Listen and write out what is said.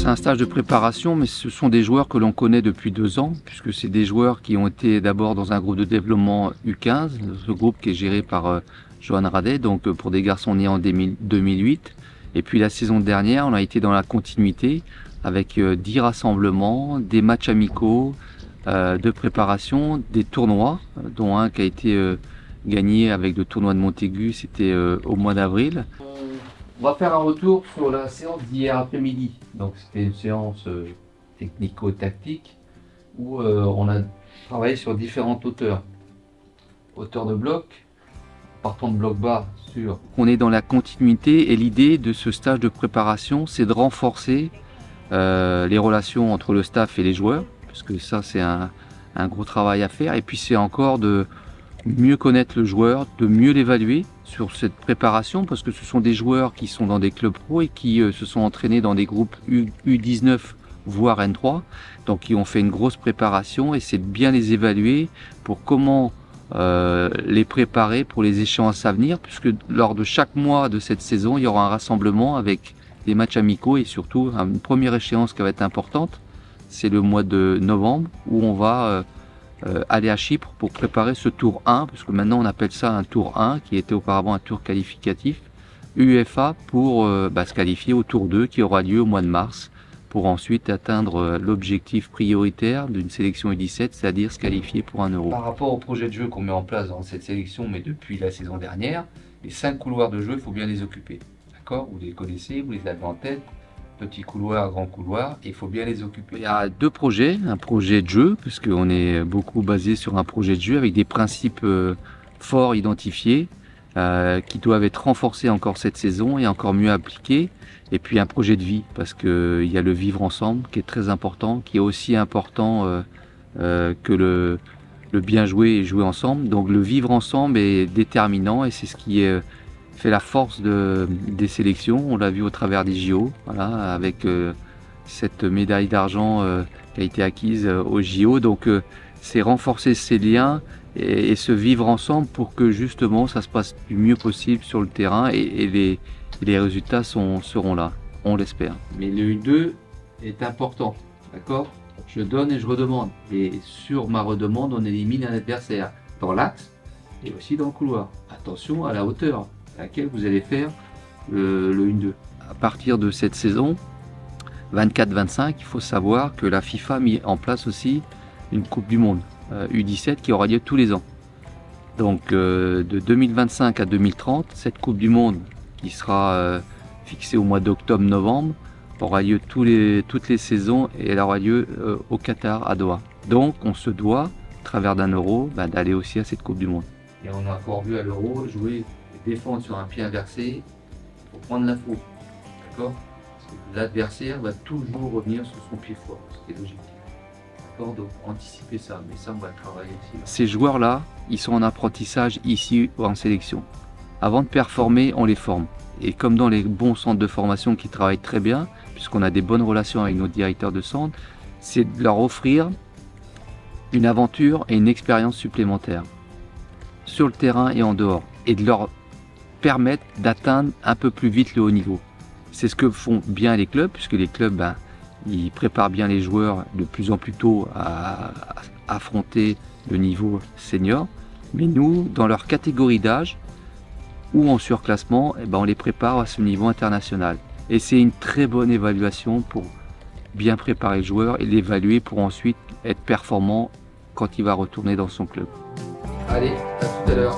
C'est un stage de préparation, mais ce sont des joueurs que l'on connaît depuis 2 ans, puisque c'est des joueurs qui ont été d'abord dans un groupe de développement U15, ce groupe qui est géré par Johan Radet, donc pour des garçons nés en 2008. Et puis la saison dernière, on a été dans la continuité avec 10 rassemblements, des matchs amicaux, de préparation, des tournois, dont un qui a été gagné avec le tournoi de Montaigu, c'était au mois d'avril. On va faire un retour sur la séance d'hier après-midi. Donc c'était une séance technico-tactique où on a travaillé sur différentes hauteurs. Hauteur de bloc, partant de bloc bas sur... On est dans la continuité et l'idée de ce stage de préparation, c'est de renforcer les relations entre le staff et les joueurs, parce que ça c'est un gros travail à faire. Et puis c'est encore de mieux connaître le joueur, de mieux l'évaluer sur cette préparation, parce que ce sont des joueurs qui sont dans des clubs pro et qui se sont entraînés dans des groupes U19 voire N3, donc qui ont fait une grosse préparation, et c'est de bien les évaluer pour comment les préparer pour les échéances à venir, puisque lors de chaque mois de cette saison il y aura un rassemblement avec des matchs amicaux et surtout une première échéance qui va être importante, c'est le mois de novembre où on va aller à Chypre pour préparer ce tour 1, parce que maintenant on appelle ça un tour 1 qui était auparavant un tour qualificatif UEFA pour se qualifier au tour 2 qui aura lieu au mois de mars pour ensuite atteindre l'objectif prioritaire d'une sélection U17, c'est-à-dire se qualifier pour 1 euro. Par rapport au projet de jeu qu'on met en place dans cette sélection, mais depuis la saison dernière, les 5 couloirs de jeu, il faut bien les occuper. D'accord ? Vous les connaissez, vous les avez en tête. Petit couloir, grand couloir, il faut bien les occuper. Il y a 2 projets, un projet de jeu, puisqu'on est beaucoup basé sur un projet de jeu avec des principes forts identifiés, qui doivent être renforcés encore cette saison et encore mieux appliqués. Et puis un projet de vie, parce qu'il y a le vivre ensemble qui est très important, qui est aussi important que le bien jouer et jouer ensemble. Donc le vivre ensemble est déterminant et c'est ce qui fait la force des sélections. On l'a vu au travers des JO, voilà, avec cette médaille d'argent qui a été acquise aux JO. Donc c'est renforcer ces liens et se vivre ensemble pour que justement ça se passe du mieux possible sur le terrain et les résultats seront là, on l'espère. Mais le U2 est important, d'accord ? Je donne et je redemande. Et sur ma redemande, on élimine un adversaire dans l'axe et aussi dans le couloir. Attention à la hauteur à laquelle vous allez faire le U2. À partir de cette saison 24-25, il faut savoir que la FIFA a mis en place aussi une Coupe du Monde U17 qui aura lieu tous les ans. Donc de 2025 à 2030, cette Coupe du Monde qui sera fixée au mois d'octobre-novembre aura lieu toutes les saisons et elle aura lieu au Qatar, à Doha. Donc on se doit, à travers d'un euro, d'aller aussi à cette Coupe du Monde. Et on a encore vu à l'euro jouer et défendre sur un pied inversé pour prendre l'info. D'accord ? L'adversaire va toujours revenir sur son pied fort, ce qui est logique. D'accord ? Donc anticiper ça, mais ça on va travailler aussi. Ces joueurs-là, ils sont en apprentissage ici en sélection. Avant de performer, on les forme. Et comme dans les bons centres de formation qui travaillent très bien, puisqu'on a des bonnes relations avec nos directeurs de centre, c'est de leur offrir une aventure et une expérience supplémentaire sur le terrain et en dehors, et de leur permettre d'atteindre un peu plus vite le haut niveau. C'est ce que font bien les clubs, puisque les clubs, ils préparent bien les joueurs de plus en plus tôt à affronter le niveau senior. Mais nous, dans leur catégorie d'âge, ou en surclassement, on les prépare à ce niveau international. Et c'est une très bonne évaluation pour bien préparer le joueur et l'évaluer pour ensuite être performant quand il va retourner dans son club. Allez, à tout à l'heure.